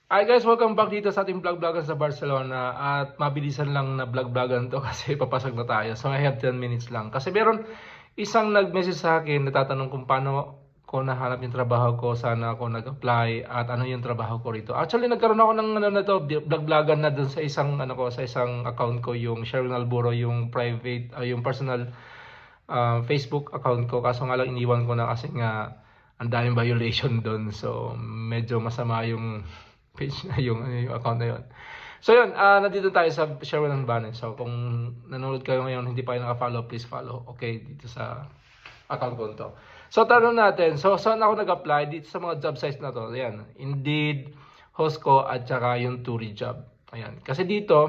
Hi guys, welcome back dito sa ating vlog-vlogan sa Barcelona at mabilisan lang na vlog-vlogan to kasi papasok na tayo. So I have 10 minutes lang. Kasi meron isang nag-message sa akin, natatanong kung paano ko nahanap yung trabaho ko, sana ako nag-apply at ano yung trabaho ko rito. Actually, nagkaroon ako ng ano na to, vlog-vlogan na dun sa isang sa isang account ko, yung Sherwin Alburo, yung private, yung personal Facebook account ko. Kaso nga lang iniwan ko na kasi nga ang daming violation doon. So medyo masama yung page na yung account na yun. So yun, nandito tayo sa Sherwin and Banner. So kung nanonood kayo ngayon, hindi pa kayo naka-follow, please follow. Okay, dito sa account ko to. So tanong natin, so saan ako nag-apply? Dito sa mga job sites na to. Ayan, Indeed, Hostco, at saka yung Turi job. Ayan, kasi dito,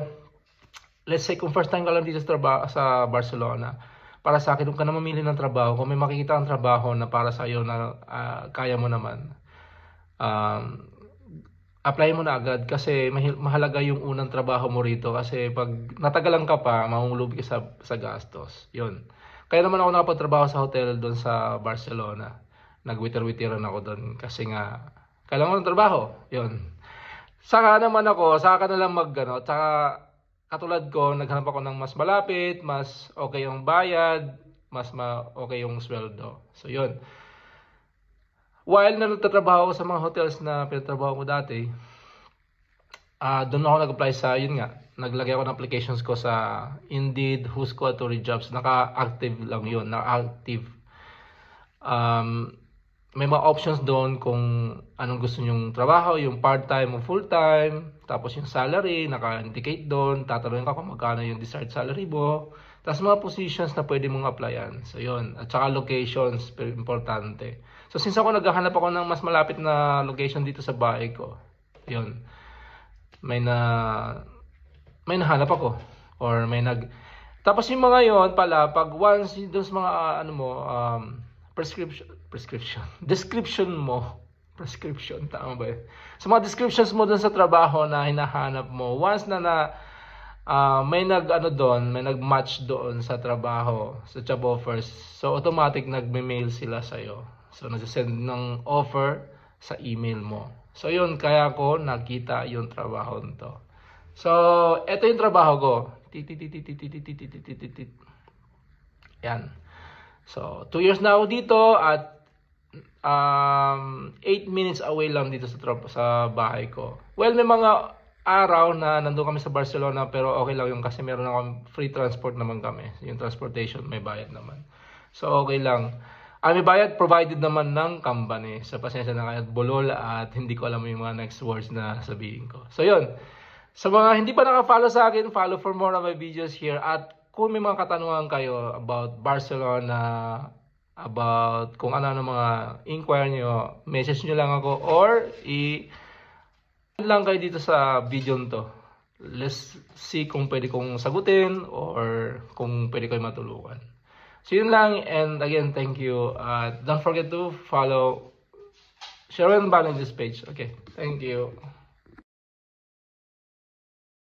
let's say kung first time ka lang dito sa Barcelona, para sa akin, kung ka na mamili ng trabaho, kung may makikita ang trabaho na para sa iyo na kaya mo naman, apply mo na agad kasi mahalaga yung unang trabaho mo rito kasi pag natagalan ka pa, mahulog ka sa gastos. Yun. Kaya naman ako nakapagtrabaho sa hotel doon sa Barcelona. Nag-waiter-waiteran ako doon kasi nga kailangan ko ng trabaho. Yun. Saka naman ako, saka ka na lang saka katulad ko, naghanap ako ng mas malapit, mas okay yung bayad, mas okay yung sweldo. So yun. While nagtatrabaho ako sa mga hotels na pinatrabaho ko dati, doon ako nag-apply sa, yun nga, naglagay ako ng applications ko sa Indeed, Hustco, at Turi Jobs. Naka-active lang yun, naka-active. May mga options doon kung anong gusto nyong trabaho, yung part-time o full-time, tapos yung salary, naka-indicate doon, tatanungin ka kung magkano yung desired salary mo, tapos mga positions na pwede mong applyan. So yun, at saka locations, very importante. So since ako naghahanap ako ng mas malapit na location dito sa bahay ko, yun, may nahanap ako, or may tapos yung mga yon pala, pag once doon sa mga prescription, tama ba yun? So mga descriptions mo doon sa trabaho na hinahanap mo, once na may may nag-match doon sa trabaho, sa job offers, so automatic nagme-mail sila sa'yo. So nag-send ng offer sa email mo. So yun, kaya ko nakita yung trabaho nito. So, ito yung trabaho ko. Yan. So, 2 years na ako dito at 8 minutes away lang dito sa bahay ko. Well, may mga araw na nandun kami sa Barcelona pero okay lang yung kasi meron akong free transport naman kami. Yung transportation may bayad naman. So, okay lang. May bayad provided naman ng company. So, pasensya na kayo at bulol at hindi ko alam yung mga next words na sabihin ko. So, yun. Sa mga hindi pa naka-follow sa akin, follow for more of my videos here. At kung may mga katanungan kayo about Barcelona, about kung ano mga inquire nyo, message nyo lang ako or lang kayo dito sa video to. Let's see kung pwede kong sagutin or kung pwede kayo matulungan. So yun lang, and again, thank you. Don't forget to follow Sherwin Banner this page. Okay, thank you.